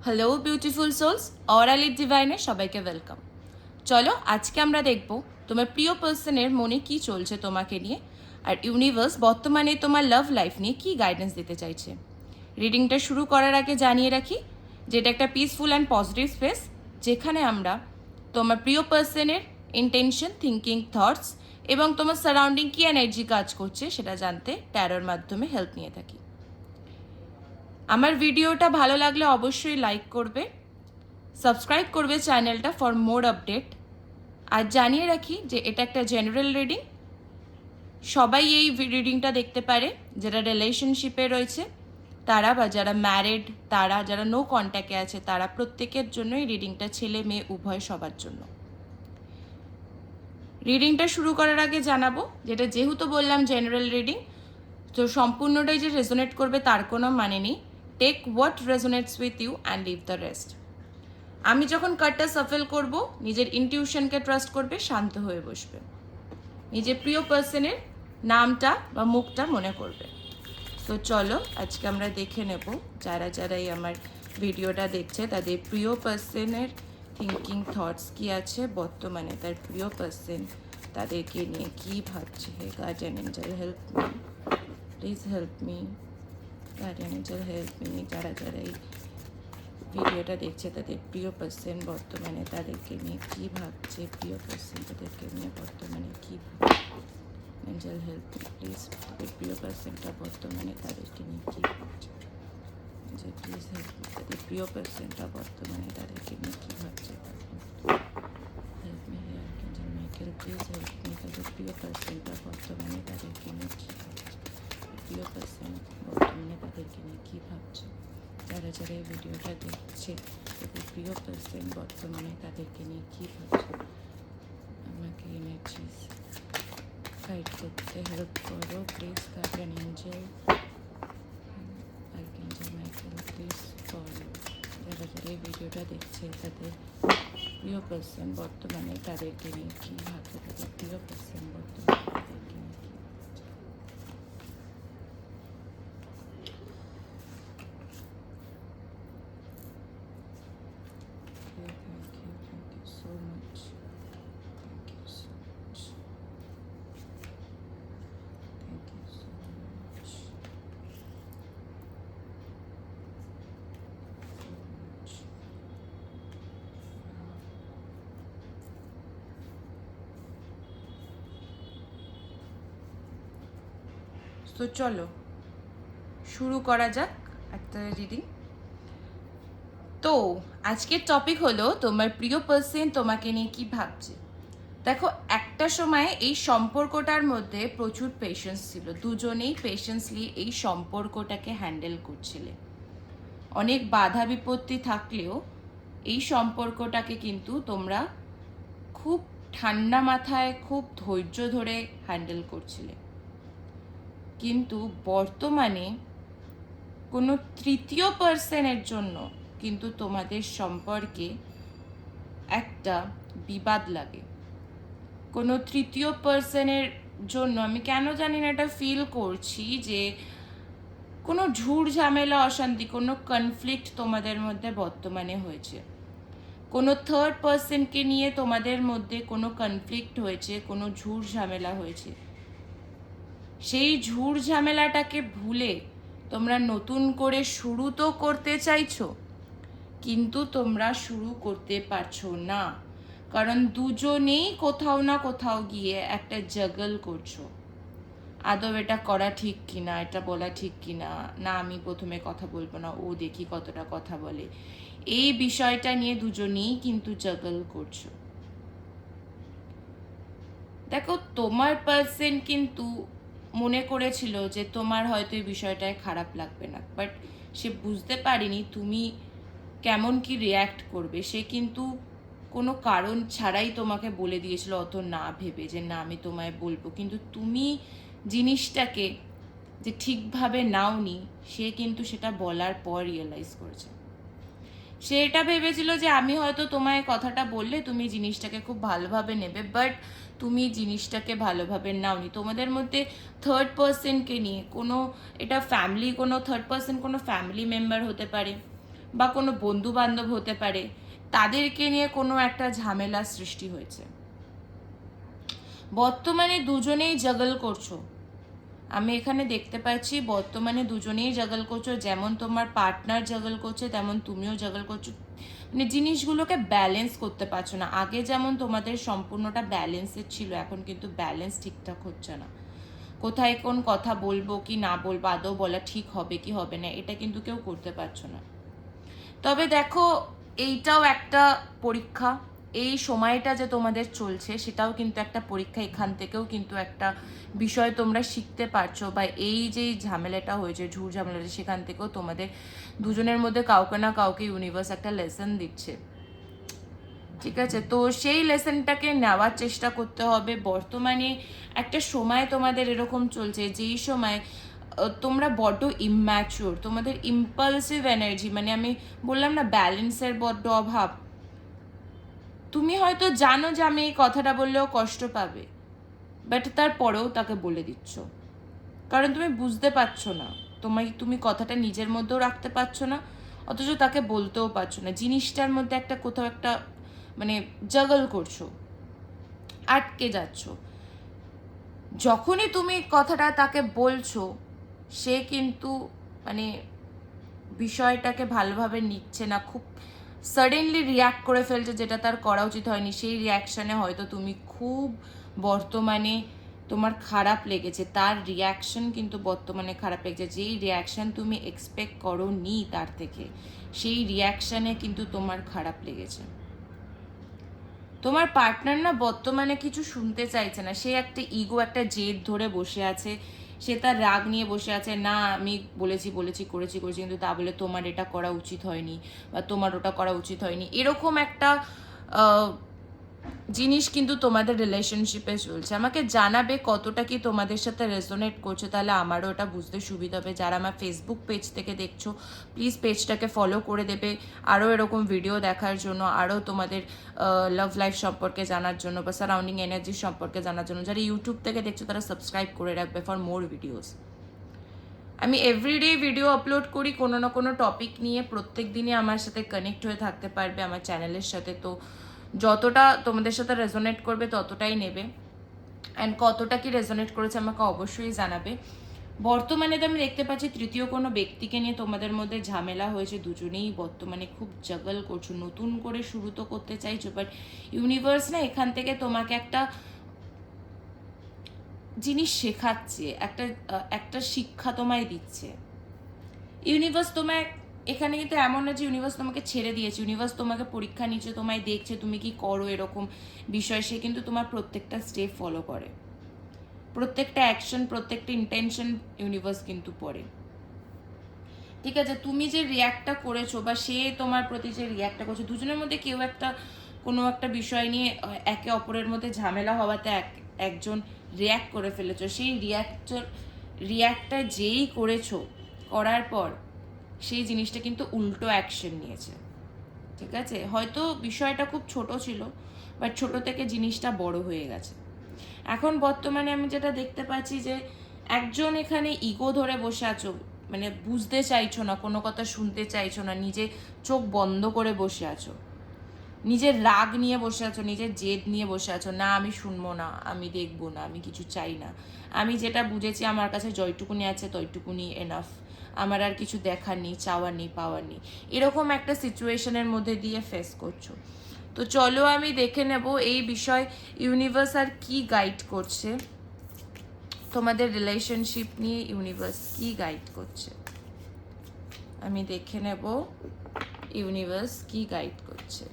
Hello beautiful sols, অরালিট ডিভাইনে সবাইকে welcome. চলো আজকে আমরা দেখব তোমার প্রিয় পার্সনের মনে কি চলছে তোমাকে নিয়ে, আর ইউনিভার্স বর্তমানে তোমার লাভ লাইফ নিয়ে কি গাইডেন্স দিতে চাইছে। রিডিংটা শুরু করার আগে জানিয়ে রাখি যে এটা একটা পিসফুল অ্যান্ড পজিটিভ স্পেস, যেখানে আমরা তোমার প্রিয় পার্সনের ইন্টেনশন, থিঙ্কিং, থটস এবং তোমার সারাউন্ডিং কি এনার্জি কাজ করছে সেটা জানতে ট্যারোর মাধ্যমে হেল্প নিয়ে থাকি। আমার ভিডিওটা ভালো লাগলে অবশ্যই লাইক করবে, সাবস্ক্রাইব করবে চ্যানেলটা ফর মোর আপডেট। আর জানিয়ে রাখি যে এটা একটা জেনারেল রিডিং, সবাই এই রিডিংটা দেখতে পারে। যারা রিলেশনশিপে রয়েছে তারা, বা যারা ম্যারিড তারা, যারা নো কন্ট্যাক্টে আছে তারা, প্রত্যেকের জন্য এই রিডিংটা ছেলে মেয়ে উভয় সবার জন্য। রিডিংটা শুরু করার আগে জানাবো যেটা যেহেতু বললাম জেনারেল রিডিং, তো সম্পূর্ণটাই যে রেজোনেট করবে তার কোনো মানে নেই। Take what resonates with you and leave the rest. আমি যখন কার্ডটা সাফেল করব, নিজের ইনটিউশনকে ট্রাস্ট করবে, শান্ত হয়ে বসবে, নিজের প্রিয় পার্সনের নামটা বা মুখটা মনে করবে। তো চলো আজকে আমরা দেখে নেব যারা যারাই আমার ভিডিওটা দেখছে তাদের প্রিয় পার্সনের থিঙ্কিং থটস কী আছে, বর্তমানে তার প্রিয় পার্সন তাদেরকে নিয়ে কী ভাবছে। Hey guardian angel help me, please help me, guardian angel help me. যারা যারা এই ভিডিওটা দেখছে তাদের প্রিয় পার্সন বর্তমানে তাদেরকে নিয়ে কী ভাবছে, প্রিয় পার্সন তাদেরকে নিয়ে বর্তমানে কী ভাবছে। এঞ্জেল হেল্প মি প্লিজ, তাদের প্রিয় পার্সনটা বর্তমানে তাদেরকে নিয়ে কী ভাবছে। যে প্লিজ হেল্প মি, তাদের প্রিয় পার্সনটা বর্তমানে তাদেরকে নিয়ে কী ভাবছে। Help me here Angel Michael, please help me, তাদের প্রিয় পার্সনটা বর্তমানে তাদেরকে নিয়ে কী ভাবছে। প্রিয় পার্সন বর্তমানে তাদেরকে নিয়ে কী ভাবছে। যারা যারা এই ভিডিওটা দেখছে তাদের প্রিয় পার্সন বর্তমানে তাদেরকে নিয়ে কী ভাবছে। আমাকে এনার্জিস গাইড করতে হেল্প করো please, guardian angel, archangel Michael, please follow. যারা যারা এই ভিডিওটা দেখছে তাদের প্রিয় পার্সন বর্তমানে তাদেরকে নিয়ে কী ভাবছে, তাদের প্রিয় পার্সন বর্তমানে তাদেরকে নিয়ে কী ভাবছে। Thank you so much. Thank you so much. Thank you so much. তো চলো শুরু করা যাক একটা রিডিং। তো আজকের টপিক হলো তোমার প্রিয় পার্সন তোমাকে নিয়ে কি ভাবছে। দেখো, একটা সময় এই সম্পর্কটার মধ্যে প্রচুর পেশেন্স ছিল, দুজনেই পেশেন্সলি এই সম্পর্কটাকে হ্যান্ডেল করছিলে। অনেক বাধা বিপত্তি থাকলেও এই সম্পর্কটাকে কিন্তু তোমরা খুব ঠান্ডা মাথায়, খুব ধৈর্য ধরে হ্যান্ডেল করছিলে। কিন্তু বর্তমানে কোনো তৃতীয় পার্সনের জন্য কিন্তু তোমাদের সম্পর্কে একটা বিবাদ লাগে। কোনো তৃতীয় পার্সনের জন্য আমি কেন জানি না এটা ফিল করছি যে কোনো ঝুড় ঝামেলা, অশান্তি, কোনো কনফ্লিক্ট তোমাদের মধ্যে বর্তমানে হয়েছে। কোনো থার্ড পার্সনকে নিয়ে তোমাদের মধ্যে কোনো কনফ্লিক্ট হয়েছে, কোনো ঝুড় ঝামেলা হয়েছে। সেই ঝুড় ঝামেলাটাকে ভুলে তোমরা নতুন করে শুরু তো করতে চাইছো, কিন্তু তোমরা শুরু করতে পারছো না, কারণ দুজনেই কোথাও না কোথাও গিয়ে একটা জাগল করছো। আদৌ এটা করা ঠিক কিনা, এটা বলা ঠিক কিনা, না আমি প্রথমে কথা বলবো না, ও দেখি কতটা কথা বলে, এই বিষয়টা নিয়ে দুজনেই কিন্তু জাগল করছো। দেখো, তোমার পার্সন কিন্তু মনে করেছিল যে তোমার হয়তো এই বিষয়টায় খারাপ লাগবে না, বাট সে বুঝতে পারেনি তুমি কেমন কি রিয়্যাক্ট করবে। সে কিন্তু কোনো কারণ ছাড়াই তোমাকে বলে দিয়েছিল, অত না ভেবে যে না আমি তোমায় বলবো, কিন্তু তুমি জিনিসটাকে যে ঠিকভাবে নাওনি, সে কিন্তু সেটা বলার পর রিয়েলাইজ করেছে। সে এটা ভেবেছিল যে আমি হয়তো তোমায় কথাটা বললে তুমি জিনিসটাকে খুব ভালোভাবে নেবে, বাট তুমি জিনিসটাকে ভালোভাবে নাওনি। তোমাদের মধ্যে থার্ড পার্সনকে নিয়ে কোনো, এটা ফ্যামিলি, কোনো থার্ড পার্সন কোনো ফ্যামিলি মেম্বার হতে পারে, বা কোনো বন্ধু বান্ধব হতে পারে, তাদেরকে নিয়ে কোনো একটা ঝামেলা সৃষ্টি হয়েছে। বর্তমানে দুজনেই জাগল করছো, আমি এখানে দেখতে পাচ্ছি বর্তমানে দুজনেই জাগল করছো, যেমন তোমার পার্টনার জাগল করছে তেমন তুমিও জাগল করছো, মানে জিনিসগুলোকে ব্যালেন্স করতে পারছো না। আগে যেমন তোমাদের সম্পূর্ণটা ব্যালেন্সের ছিল, এখন কিন্তু ব্যালেন্স ঠিকঠাক হচ্ছে না। কোথায় কোন কথা বলবো কি না বলবো, আদৌ বলা ঠিক হবে কি হবে না, এটা কিন্তু কেউ করতে পারছো না। তবে দেখো, এইটাও একটা পরীক্ষা, এই সময়টা যে তোমাদের চলছে সেটাও কিন্তু একটা পরীক্ষা। এখান থেকেও কিন্তু একটা বিষয় তোমরা শিখতে পারছো, বা এই যে ঝামেলাটা হয়েছে, ঝুড় ঝামেলাটা, সেখান থেকেও তোমাদের দুজনের মধ্যে কাউকে না কাউকে ইউনিভার্স একটা লেসন দিচ্ছে। ঠিক আছে, তো সেই লেসনটাকে নেওয়ার চেষ্টা করতে হবে। বর্তমানে একটা সময় তোমাদের এরকম চলছে, যেই সময় তোমরা বড্ড ইম্যাচিওর, তোমাদের ইম্পালসিভ এনার্জি, মানে আমি বললাম না ব্যালেন্সের বড্ড অভাব। তুমি হয়তো জানো যে আমি এই কথাটা বললেও কষ্ট পাবে, বাট তারপরেও তাকে বলে দিচ্ছ, কারণ তুমি বুঝতে পারছো না, তুমি কথাটা নিজের মধ্যেও রাখতে পারছো না, অথচ তাকে বলতেও পারছো না। জিনিসটার মধ্যে একটা কোথাও একটা মানে জাগল করছো, আটকে যাচ্ছ। যখনই তুমি কথাটা তাকে বলছো, সে কিন্তু মানে বিষয়টাকে ভালোভাবে নিচ্ছে না, খুব সাডেনলি রিয়াক্ট করে ফেলছে, যেটা তার করা উচিত হয়নি। সেই রিয়াকশানে হয়তো তুমি খুব বর্তমানে তোমার খারাপ লেগেছে, তার রিয়াকশন কিন্তু বর্তমানে খারাপ লেগেছে। যেই রিয়াকশান তুমি এক্সপেক্ট করো নি তার থেকে, সেই রিয়াকশানে কিন্তু তোমার খারাপ লেগেছে। তোমার পার্টনার না বর্তমানে কিছু শুনতে চাইছে না, সে একটা ইগো, একটা জেদ ধরে বসে আছে, সে তার রাগ নিয়ে বসে আছে। না আমি বলেছি করেছি কিন্তু তা বলে তোমার এটা করা উচিত হয়নি, বা তোমার ওটা করা উচিত হয়নি, এরকম একটা জিনিস কিন্তু তোমাদের রিলেশনশিপে চলছে। আমাকে জানাবে কতটা কি তোমাদের সাথে রেজোনেট করছে, তাহলে আমারও ওটা বুঝতে সুবিধা হবে। যারা আমার ফেসবুক পেজ থেকে দেখছো, প্লিজ পেজটাকে ফলো করে দেবে আরও এরকম ভিডিও দেখার জন্য, আরও তোমাদের লাভ লাইফ সম্পর্কে জানার জন্য, বা সারাউন্ডিং এনার্জি সম্পর্কে জানার জন্য। যারা ইউটিউব থেকে দেখছো তারা সাবস্ক্রাইব করে রাখবে ফর মোর ভিডিওস। আমি এভরিডে ভিডিও আপলোড করি কোনো না কোনো টপিক নিয়ে, প্রত্যেক দিনই আমার সাথে কানেক্ট হয়ে থাকতে পারবে আমার চ্যানেলের সাথে। তো যতটা তোমাদের সাথে রেজোনেট করবে ততটাই নেবে, অ্যান্ড কতটা কি রেজোনেট করেছে আমাকে অবশ্যই জানাবে। বর্তমানে তো আমি দেখতে পাচ্ছি তৃতীয় কোনো ব্যক্তিকে নিয়ে তোমাদের মধ্যে ঝামেলা হয়েছে, দুজনেই বর্তমানে খুব জাগল করছো, নতুন করে শুরু তো করতে চাইছো, বাট ইউনিভার্স না এখান থেকে তোমাকে একটা জিনিস শেখাচ্ছে, একটা শিক্ষা তোমায় দিচ্ছে। ইউনিভার্স তোমায় এখানে কিন্তু এমন না যে ইউনিভার্স তোমাকে ছেড়ে দিয়েছে, ইউনিভার্স তোমাকে পরীক্ষা নিচ্ছে, তোমায় দেখছে তুমি কি করো, এরকম বিষয়। সে কিন্তু তোমার প্রত্যেকটা স্টেপ ফলো করে, প্রত্যেকটা অ্যাকশন, প্রত্যেকটা ইন্টেনশন ইউনিভার্স কিন্তু পড়ে। ঠিক আছে, তুমি যে রিয়াক্টটা করেছো, বা সে তোমার প্রতি যে রিয়াক্টটা করছো, দুজনের মধ্যে কেউ একটা কোনো একটা বিষয় নিয়ে একে অপরের মধ্যে ঝামেলা হওয়াতে একজন রিয়াক্ট করে ফেলেছো। সেই রিয়াক্টটা যেই করেছো, করার পর সেই জিনিসটা কিন্তু উল্টো অ্যাকশন নিয়েছে। ঠিক আছে, হয়তো বিষয়টা খুব ছোট ছিল, বাট ছোট থেকে জিনিসটা বড় হয়ে গেছে। এখন বর্তমানে আমি যেটা দেখতে পাচ্ছি যে একজন এখানে ইগো ধরে বসে আছো, মানে বুঝতে চাইছো না, কোনো কথা শুনতে চাইছো না, নিজে চোখ বন্ধ করে বসে আছো, নিজের রাগ নিয়ে বসে আছো, নিজের জেদ নিয়ে বসে আছো। না আমি শুনবো না, আমি দেখবো না, আমি কিছু চাই না, আমি যেটা বুঝেছি আমার কাছে যতটুকুনি আছে ততটুকুনি এনাফ, আমার আর কিছু দেখার নেই, চাওয়ার নেই, পাওয়ার নেই, এরকম একটা সিচুয়েশনের মধ্যে দিয়ে ফেস করছো। তো চলো আমি দেখে নেব এই বিষয় ইউনিভার্স আর কি গাইড করছে, তোমাদের রিলেশনশিপ নিয়ে ইউনিভার্স কি গাইড করছে। আমি দেখে নেব ইউনিভার্স কি গাইড করছে।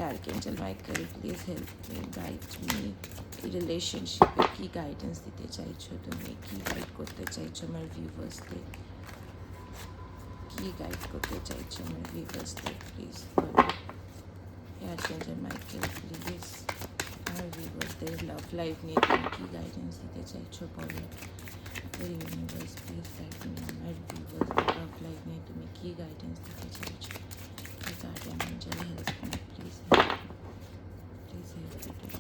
Archangel Michael please help me, guide me, এই রিলেশনশিপে কি গাইডেন্স দিতে চাইছো, তুমি কি গাইড করতে চাইছো আমার ভিউয়ার্সদের, কি গাইড করতে চাইছো আমার ভিউয়ার্সদের, প্লিজ বলো। আর্কএঞ্জেল মাইকেল প্লিজ আমার ভিউয়ার্সদের লাভ লাইফ নিয়ে তুমি কি গাইডেন্স দিতে চাইছো বলো। ইউনিভার্স প্লিজ গাইড মি, আমার ভিউয়ার্সদের লাভ লাইফ নিয়ে তুমি কি গাইডেন্স দিতে চাইছো। Guardian angel help me, please help me, please help me,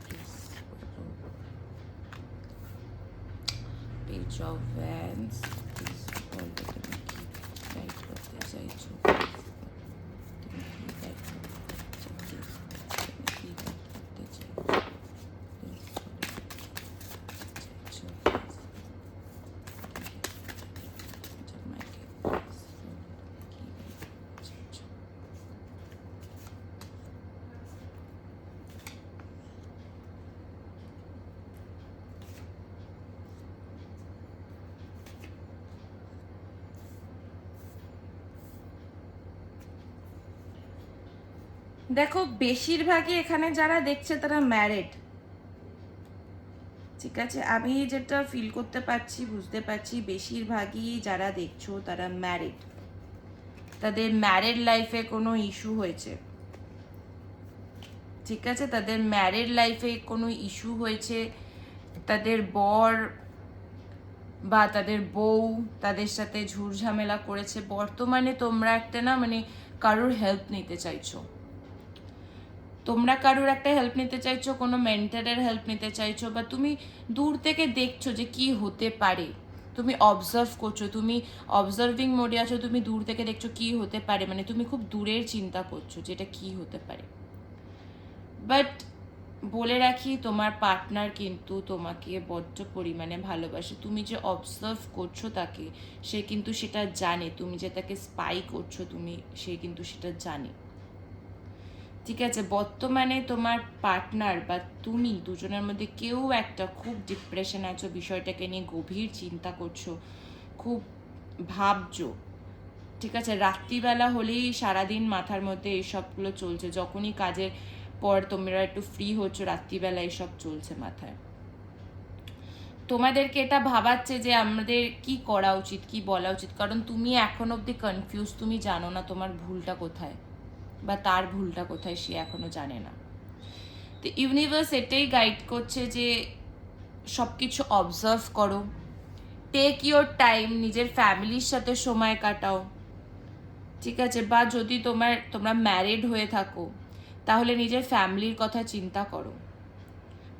please বলো। পেজ অফ ভ্যান্স প্লিজ বলো তুমি কি গাইড করতে দেখো বেশিরভাগই এখানে যারা দেখছে তারা ম্যারিড, ঠিক আছে? আমি যেটা ফিল করতে পারছি, বুঝতে পারছি, বেশিরভাগই যারা দেখছো তারা ম্যারিড, তাদের ম্যারিড লাইফে কোনো ইস্যু হয়েছে, ঠিক আছে? তাদের ম্যারিড লাইফে কোনো ইস্যু হয়েছে, তাদের বর বা তাদের বউ তাদের সাথে ঝুটঝামেলা করেছে। বর্তমানে তোমরা একটা না মানে কারোর হেল্প নিতে চাইছো, তোমরা কারোর একটা হেল্প নিতে চাইছো, কোনো মেন্টরের হেল্প নিতে চাইছো, বা তুমি দূর থেকে দেখছো যে কি হতে পারে, তুমি অবজার্ভ করছো, তুমি অবজার্ভিং মোডে আছো, তুমি দূর থেকে দেখছো কি হতে পারে, মানে তুমি খুব দূরের চিন্তা করছো যেটা কি হতে পারে। বাট বলে রাখি, তোমার পার্টনার কিন্তু তোমাকে বড্ড পরিমাণে ভালোবাসে। তুমি যে অবজার্ভ করছো তাকে, সে কিন্তু সেটা জানে, তুমি যে তাকে স্পাই করছো তুমি, সে কিন্তু সেটা জানে, ঠিক আছে? বর্তমানে তোমার পার্টনার বা তুমি দুজনের মধ্যে কেউ একটা খুব ডিপ্রেশন আছো, বিষয়টাকে নিয়ে গভীর চিন্তা করছো, খুব ভাবছো, ঠিক আছে? রাত্রিবেলা হলেই সারাদিন মাথার মধ্যে এইসবগুলো চলছে, যখনই কাজের পর তোমরা একটু ফ্রি হচ্ছ রাত্রিবেলা এইসব চলছে মাথায়। তোমাদেরকে এটা ভাবাচ্ছে যে আমাদের কি করা উচিত, কি বলা উচিত, কারণ তুমি এখন অবধি কনফিউজ, তুমি জানো না তোমার ভুলটা কোথায় বা তার ভুলটা কোথায়, সে এখনো জানে না। তো ইউনিভার্স এটাই গাইড করছে যে সব কিছু অবজার্ভ করো, টেক ইওর টাইম, নিজের ফ্যামিলির সাথে সময় কাটাও, ঠিক আছে? বা যদি তোমরা ম্যারিড হয়ে থাকো তাহলে নিজের ফ্যামিলির কথা চিন্তা করো,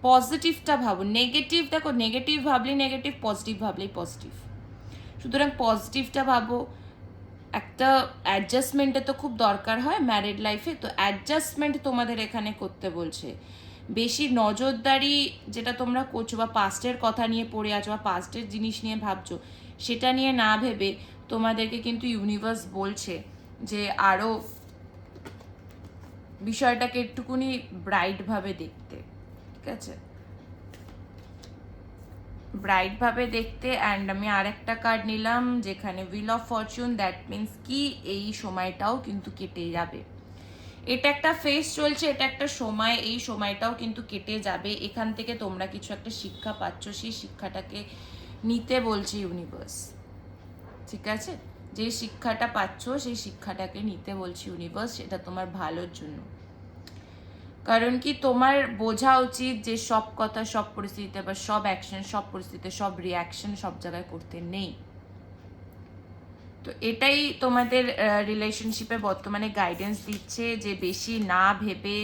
পজিটিভটা ভাবো। নেগেটিভ, দেখো নেগেটিভ ভাবলেই নেগেটিভ, পজিটিভ ভাবলেই পজিটিভ, সুতরাং পজিটিভটা ভাবো। একটা অ্যাডজাস্টমেন্টের তো খুব দরকার হয় ম্যারিড লাইফে, তো অ্যাডজাস্টমেন্ট তোমাদের এখানে করতে বলছে। বেশি নজরদারি যেটা তোমরা করছো বা পাস্টের কথা নিয়ে পড়ে আছো বা পাস্টের জিনিস নিয়ে ভাবছো, সেটা নিয়ে না ভেবে তোমাদেরকে কিন্তু ইউনিভার্স বলছে যে আরও বিষয়টাকে একটুকুনি ব্রাইটভাবে দেখতে, ঠিক আছে? ব্রাইটভাবে দেখতে। অ্যান্ড আমি আরেকটা কার্ড নিলাম যেখানে wheel of Fortune, that means কি এই সময়টাও কিন্তু কেটে যাবে। এটা একটা ফেজ চলছে, এটা একটা সময়, এই সময়টাও কিন্তু কেটে যাবে। এখান থেকে তোমরা কিছু একটা শিক্ষা পাচ্ছ, সেই শিক্ষাটাকে নিতে বলছে ইউনিভার্স, ঠিক আছে? যে শিক্ষাটা পাচ্ছ সেই শিক্ষাটাকে নিতে বলছে ইউনিভার্স, সেটা তোমার ভালোর জন্য। কারণ কি তোমার বোঝা উচিত যে সব কথা সব পরিস্থিতিতে বা সব অ্যাকশন সব পরিস্থিতিতে সব রিয়াকশন সব জায়গায় করতে নেই। তো এটাই তোমাদের রিলেশনশিপে বর্তমানে গাইডেন্স দিচ্ছে যে বেশি না ভেবে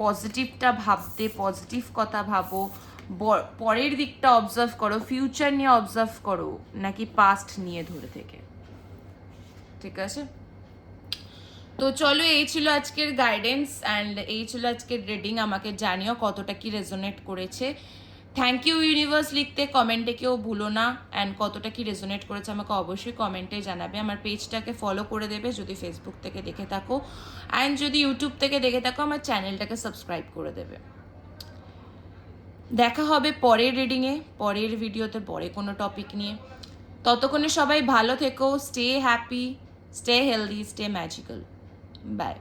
পজিটিভটা ভাবতে, পজিটিভ কথা ভাবো, পরের দিকটা অবজার্ভ করো, ফিউচার নিয়ে অবজার্ভ করো, নাকি পাস্ট নিয়ে ধরে থেকে, ঠিক আছে? তো চলো, এই ছিল আজকের গাইডেন্স অ্যান্ড এই ছিল আজকের রিডিং। আমাকে জানিও কতটা কি রেজোনেট করেছে। থ্যাংক ইউ ইউনিভার্স লিখতে কমেন্টে কেউ ভুলো না, অ্যান্ড কতটা কি রেজোনেট করেছে আমাকে অবশ্যই কমেন্টে জানাবে। আমার পেজটাকে ফলো করে দেবে যদি ফেসবুক থেকে দেখে থাকো, অ্যান্ড যদি ইউটিউব থেকে দেখে থাকো আমার চ্যানেলটাকে সাবস্ক্রাইব করে দেবে। দেখা হবে পরের রিডিংয়ে, পরের ভিডিওতে, পরে কোনো টপিক নিয়ে। ততক্ষণে সবাই ভালো থেকো, stay happy, stay healthy, stay magical. By.